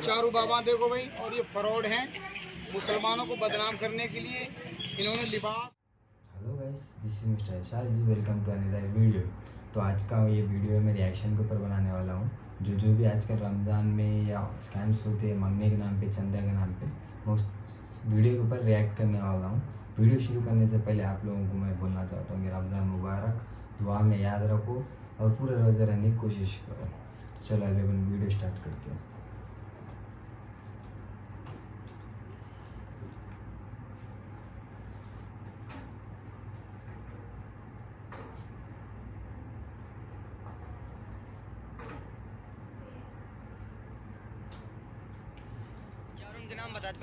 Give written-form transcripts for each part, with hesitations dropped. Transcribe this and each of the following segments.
चारू बाबा देखो भाई, और ये फ्रॉड हैं, मुसलमानों को बदनाम करने के लिए इन्होंने लिबास। Hello guys, this is mister Shazi, welcome to another video. तो आज का ये वीडियो मैं रिएक्शन के ऊपर बनाने वाला हूँ। जो भी आजकल रमज़ान में या स्कैम्स होते हैं मंगने के नाम पे, चंदा के नाम पे, मैं उस वीडियो के ऊपर रिएक्ट करने वाला हूँ। वीडियो शुरू करने से पहले आप लोगों को मैं बोलना चाहता हूँ कि रमज़ान मुबारक, दुआ में याद रखो और पूरे रोज़े रहने की कोशिश करो। चलो अभी अपन वीडियो स्टार्ट करते हैं।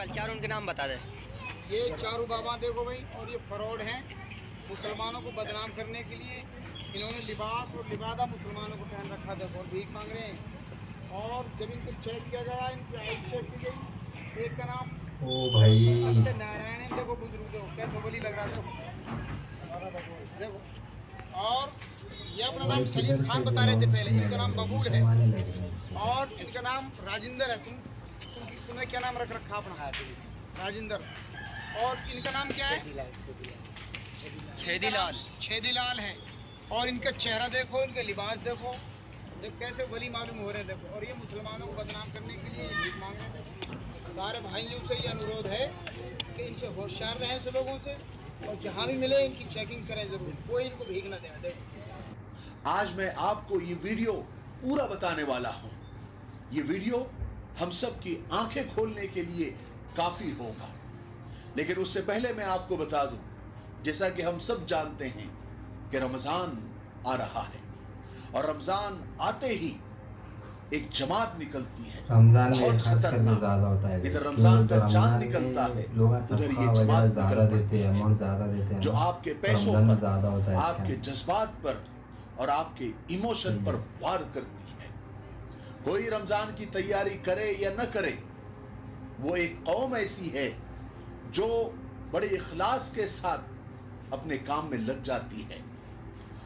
चार उनके नाम बता दे। ये चारू बाबा देखो भाई, और ये फ्रॉड हैं, मुसलमानों को बदनाम करने के लिए इन्होंने लिबास और लिबादा मुसलमानों को पहन रखा था और भीख मांग रहे हैं। और जब इनको चेक किया गया, इनकी आई चेक की गई, एक का नाम ओ भाई नारायण, देखो बुजुर्ग देखो कैसे बोली लग रहा था देखो। और ये अपना नाम सलीम खान बता रहे थे पहले, इनका नाम बबूल है और इनका नाम राजिंदर है। तुम्हें क्या नाम रख रखा अपना? राजिंदर। और इनका नाम क्या है? छेदीलाल है। और इनका चेहरा देखो, इनका लिबास देखो, कैसे वली मालूम हो रहे हैं देखो। और ये मुसलमानों को बदनाम करने के लिए भीख मांग रहे थे। सारे भाइयों से ये अनुरोध है कि इनसे होशियार रहें ऐसे लोगों से, और जहाँ भी मिले इनकी चेकिंग करें जरूर, कोई इनको भीख न दे। देखो आज मैं आपको ये वीडियो पूरा बताने वाला हूँ। ये वीडियो हम सब की आंखें खोलने के लिए काफी होगा, लेकिन उससे पहले मैं आपको बता दूं, जैसा कि हम सब जानते हैं कि रमजान आ रहा है और रमजान आते ही एक जमात निकलती है, रमजान में बहुत खास करके खतरनाक। ज्यादा होता है। इधर रमजान का चांद रमजान निकलता है, लोग उधर ये जमात ज्यादा देते हैं, अमाउंट ज्यादा देते हैं, जो आपके पैसों पर, ज्यादा होता है, आपके जज्बात पर और आपके इमोशन पर वार करती है। कोई रमजान की तैयारी करे या न करे, वो एक कौम ऐसी है जो बड़े इखलास के साथ अपने काम में लग जाती है,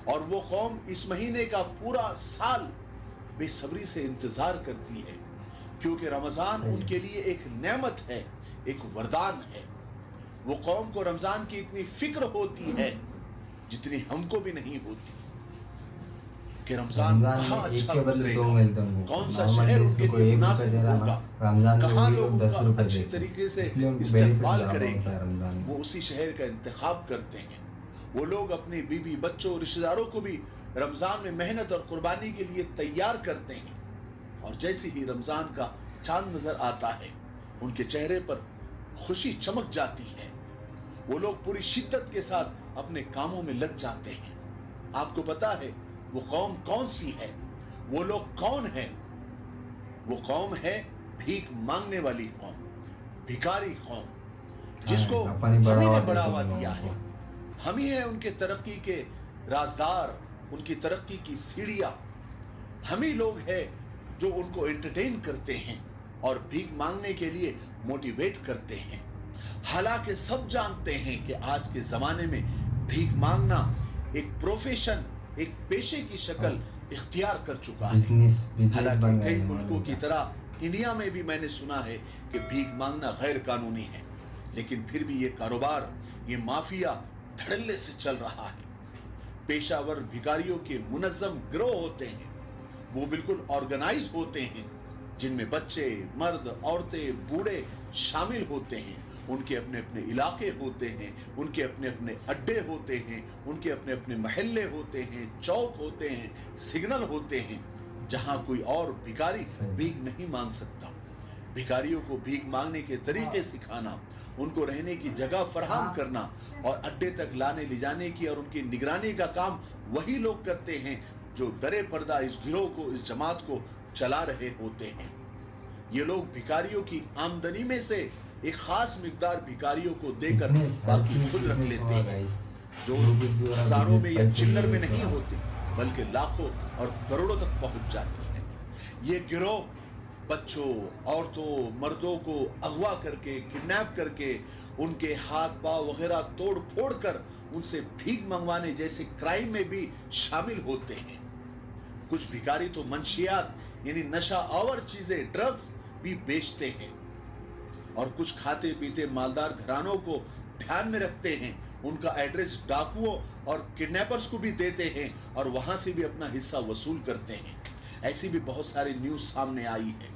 और वो कौम इस महीने का पूरा साल बेसब्री से इंतजार करती है, क्योंकि रमजान उनके लिए एक नेमत है, एक वरदान है। वो कौम को रमजान की इतनी फिक्र होती है जितनी हमको भी नहीं होती कि रमजान कहाँ अच्छा गुजरेगा, कौन सा शहर उनके लिए मुनासिब होगा, कहाँ लोग उनका अच्छी तरीके से इस्तेमाल करेंगे, वो उसी शहर का इंतखाब करते हैं। वो लोग अपने बीवी बच्चों रिश्तेदारों को भी रमजान में मेहनत और कुर्बानी के लिए तैयार करते हैं, और जैसे ही रमजान का चांद नजर आता है उनके चेहरे पर खुशी चमक जाती है। वो लोग पूरी शिद्दत के साथ अपने कामों में लग जाते हैं। आपको पता है वो कौम कौन सी है? वो लोग कौन है? वो कौम है भीख मांगने वाली कौम, भिखारी कौम, जिसको हम ही ने बढ़ावा दिया है। हम ही है उनके तरक्की के राजदार, उनकी तरक्की की सीढ़ियां। हम ही लोग हैं जो उनको एंटरटेन करते हैं और भीख मांगने के लिए मोटिवेट करते हैं। हालांकि सब जानते हैं कि आज के जमाने में भीख मांगना एक प्रोफेशन, एक पेशे की शक्ल इख्तियार कर चुका है। हालांकि कई मुल्कों की तरह इंडिया में भी मैंने सुना है कि भीख मांगना गैर कानूनी है, लेकिन फिर भी ये कारोबार, ये माफिया धड़ल्ले से चल रहा है। पेशावर भिखारियों के मुनज़्ज़म गिरोह होते हैं, वो बिल्कुल ऑर्गेनाइज होते हैं, जिनमें बच्चे, मर्द, औरतें, बूढ़े शामिल होते हैं। उनके अपने अपने इलाके होते हैं, उनके अपने अपने अड्डे होते हैं, उनके अपने अपने महल्ले होते हैं, चौक होते हैं, सिग्नल होते हैं, जहां कोई और भिखारी भीख नहीं मांग सकता। भिखारियों को भीख मांगने के तरीके सिखाना, उनको रहने की जगह फराहम करना और अड्डे तक लाने ले जाने की और उनकी निगरानी का काम वही लोग करते हैं जो दरे पर्दा इस गिरोह को, इस जमात को चला रहे होते हैं। ये लोग भिखारियों की आमदनी में से एक खास मिकदार भिखारियों को देकर बाकी खुद रख लेते हैं, जो हजारों में या चिल्लर में नहीं होते, बल्कि लाखों और करोड़ों तक पहुंच जाती है। ये गिरोह बच्चों, औरतों, मर्दों को अगवा करके, किडनैप करके, उनके हाथ पांव वगैरह तोड़ फोड़ कर उनसे भीख मंगवाने जैसे क्राइम में भी शामिल होते हैं। कुछ भिखारी तो मंशियात यानी नशा आवर चीजें, ड्रग्स भी बेचते हैं और कुछ खाते पीते मालदार घरानों को ध्यान में रखते हैं, उनका एड्रेस डाकुओं और किडनैपर्स को भी देते हैं और वहां से भी अपना हिस्सा वसूल करते हैं। ऐसी भी बहुत सारी न्यूज़ सामने आई है।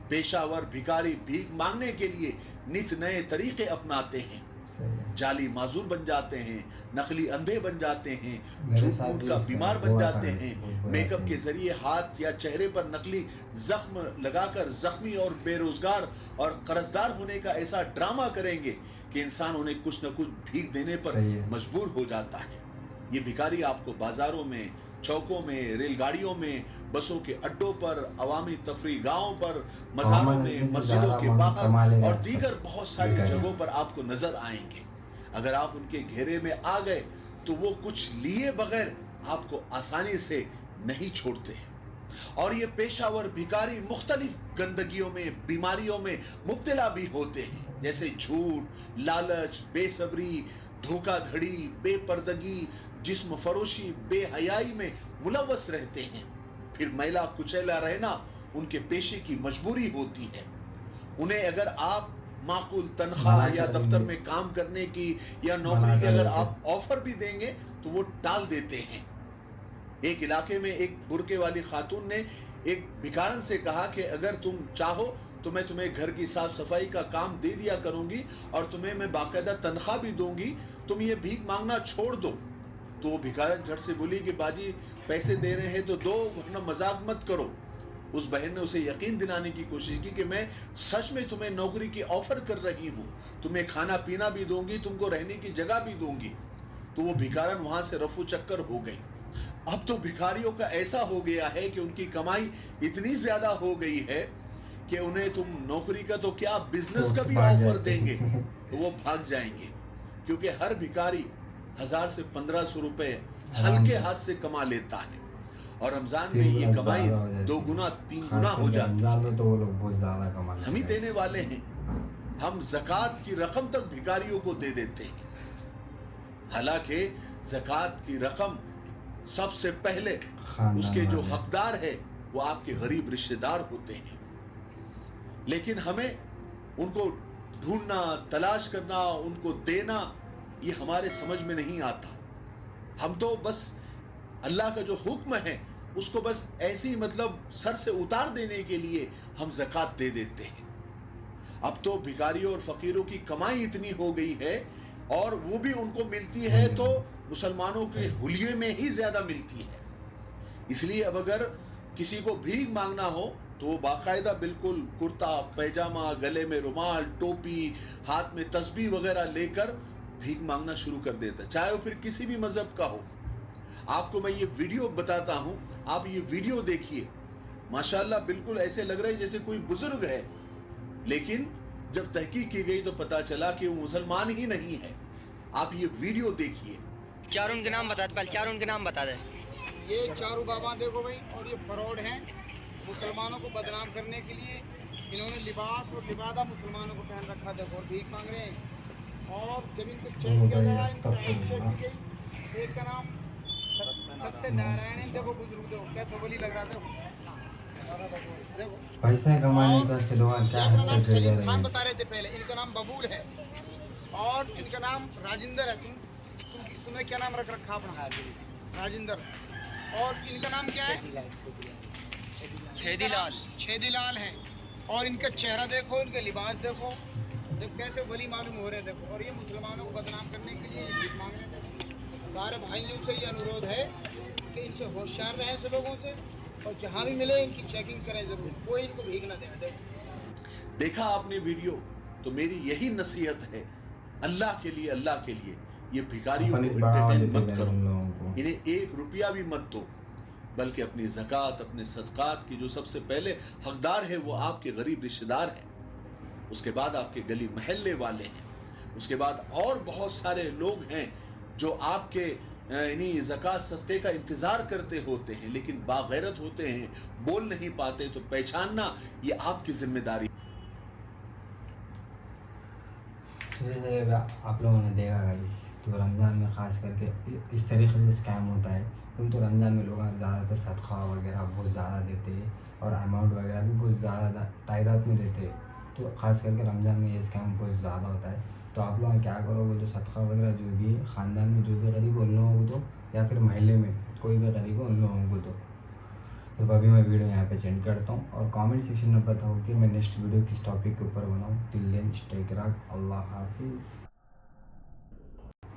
पेशावर भिखारी भीख मांगने के लिए नित नए तरीके अपनाते हैं, जाली माजूर बन जाते हैं, नकली अंधे बन जाते हैं, झूठ मूठ का बीमार बन जाते हैं, मेकअप के जरिए हाथ या चेहरे पर नकली जख्म लगाकर जख्मी और बेरोजगार और कर्जदार होने का ऐसा ड्रामा करेंगे कि इंसान उन्हें कुछ न कुछ भीख देने पर मजबूर हो जाता है। ये भिखारी आपको बाजारों में, चौकों में, रेलगाड़ियों में, बसों के अड्डों पर, अवामी तफरी गांवों पर, मज़ारों में, मस्जिदों के बाहर और दीगर बहुत सारी जगहों पर आपको नजर आएंगे। अगर आप उनके घेरे में आ गए तो वो कुछ लिए बगैर आपको आसानी से नहीं छोड़ते हैं। और ये पेशावर भिखारी मुख्तलिफ गंदगियों में, बीमारियों में मुब्तला भी होते हैं, जैसे झूठ, लालच, बेसब्री, धोखाधड़ी, बेपर्दगी, जिस्म फरोशी, बेहयाई में मुलव्वस रहते हैं। फिर मैला कुचैला रहना उनके पेशे की मजबूरी होती है। उन्हें अगर आप माकूल तनख्वाह या दफ्तर में काम करने की या नौकरी की अगर आप ऑफर भी देंगे तो वो टाल देते हैं। एक इलाके में एक बुरके वाली खातून ने एक भिखारन से कहा कि अगर तुम चाहो तो मैं तुम्हें घर की साफ सफाई का काम दे दिया करूंगी और तुम्हें मैं बाकायदा तनख्वाह भी दूंगी, तुम ये भीख मांगना छोड़ दो। तो वो भिखारन झट से बोली कि बाजी पैसे दे रहे हैं तो दो, वरना मजाक मत करो। उस बहन ने उसे यकीन दिलाने की कोशिश की कि मैं सच में तुम्हें नौकरी की ऑफर कर रही हूँ, तुम्हें खाना पीना भी दूंगी, तुमको रहने की जगह भी दूंगी। तो वो भिखारन वहां से रफू चक्कर हो गई। अब तो भिखारियों का ऐसा हो गया है कि उनकी कमाई इतनी ज्यादा हो गई है कि उन्हें तुम नौकरी का तो क्या बिजनेस का भी ऑफर देंगे तो वो भाग जाएंगे, क्योंकि हर भिखारी 1000 से 1500 रुपए हल्के हाथ से कमा लेता है और रमजान में ये कमाई 2 गुना 3 गुना हो जाती है। तो वो लोग बहुत ज्यादा कमा हम ही देने वाले हैं, हम ज़कात की रकम तक भिखारियों को दे देते हैं। हालांकि ज़कात की रकम सबसे पहले उसके जो हकदार है वो आपके गरीब रिश्तेदार होते हैं, लेकिन हमें उनको ढूंढना, तलाश करना, उनको देना ये हमारे समझ में नहीं आता। हम तो बस अल्लाह का जो हुक्म है उसको बस ऐसे ही मतलब सर से उतार देने के लिए हम ज़कात दे देते हैं। अब तो भिखारियों और फकीरों की कमाई इतनी हो गई है और वो भी उनको मिलती है तो मुसलमानों के हुलिये में ही ज़्यादा मिलती है। इसलिए अब अगर किसी को भीख मांगना हो तो वो बाकायदा बिल्कुल कुर्ता पैजामा, गले में रुमाल, टोपी, हाथ में तस्बीह वगैरह लेकर भीख मांगना शुरू कर देता है, चाहे वो फिर किसी भी मजहब का हो। आपको मैं ये वीडियो बताता हूँ, आप ये वीडियो देखिए। माशाल्लाह बिल्कुल ऐसे लग रहा है जैसे कोई बुजुर्ग है, लेकिन जब तहकीक की गई तो पता चला कि वो मुसलमान ही नहीं है। आप ये वीडियो देखिए। चारों उनके नाम बता दे, पहले चारों उनके नाम बता दे। ये चारों बाबा देखो भाई, और ये फ्रॉड हैं। मुसलमानों को बदनाम करने के लिए इन्होंने लिबास और लिबादा मुसलमानों को पहन रखा, देखो, और भीख मांग रहे हैं। और जब इनको चेक किया गया, इनको एक चेक की गई, एक का नाम सत्यनारायण, देखो बुजुर्ग, देखो कैसे वली लग रहा था, देखो पैसा कमाने का सिलवान क्या अपना नाम हद तक सलीम ले खान रहे बता रहे थे पहले, इनका नाम बबूल है और इनका नाम राजिंदर है। तुम्हें क्या नाम रख रखा अपना? राजिंदर। और इनका नाम क्या है? छेदीलाल है। और इनका चेहरा देखो, इनके लिबास देखो, देखो कैसे वली मालूम हो रहे हैं, देखो। और ये मुसलमानों को बदनाम करने के लिए भीख मांग रहे थे। सारे भाइयों से ये अनुरोध है कि इनसे होशियार रहें, ऐसे लोगों से, और जहाँ भी मिले इनकी चेकिंग करें जरूर, कोई इनको भीख ना दे। देखा आपने वीडियो, तो मेरी यही नसीहत है अल्लाह के लिए, अल्लाह के लिए, ये भिखारियों को एंटरटेन मत करो, इन्हें 1 रुपया भी मत दो, बल्कि अपनी ज़कात, अपने सदक़ात की जो सबसे पहले हकदार है वो आपके गरीब रिश्तेदार हैं, उसके बाद आपके गली महल्ले वाले हैं, उसके बाद और बहुत सारे लोग हैं जो आपके यानी ज़कात सदक़े का इंतज़ार करते होते हैं, लेकिन बागैरत होते हैं, बोल नहीं पाते। तो पहचानना ये आपकी जिम्मेदारी। आप लोगों ने देखा गाइस, तो रमज़ान में ख़ास करके इस तरीके से स्कैम होता है। तुम तो रमज़ान में लोग ज़्यादातर सदका वगैरह बहुत ज़्यादा देते हैं, اور اماؤنٹ وغیرہ بھی بہت زیادہ تعداد میں دیتے ہیں. تو خاص کر کے رمضان میں یہ اسکیم بہت زیادہ ہوتا ہے. تو آپ لوگ کیا کرو بولے صدقہ وغیرہ جو بھی خاندان میں جو بھی غریب ہو ان لوگوں کو دو, یا پھر محلے میں کوئی بھی غریب ہو ان لوگوں کو دو. تو ابھی میں ویڈیو یہاں پہ سینڈ کرتا ہوں, اور کامنٹ سیکشن میں بتاؤ کہ میں نیکسٹ ویڈیو کس ٹاپک کے اوپر بناؤں. ٹل دین اسٹے کراک, اللہ حافظ.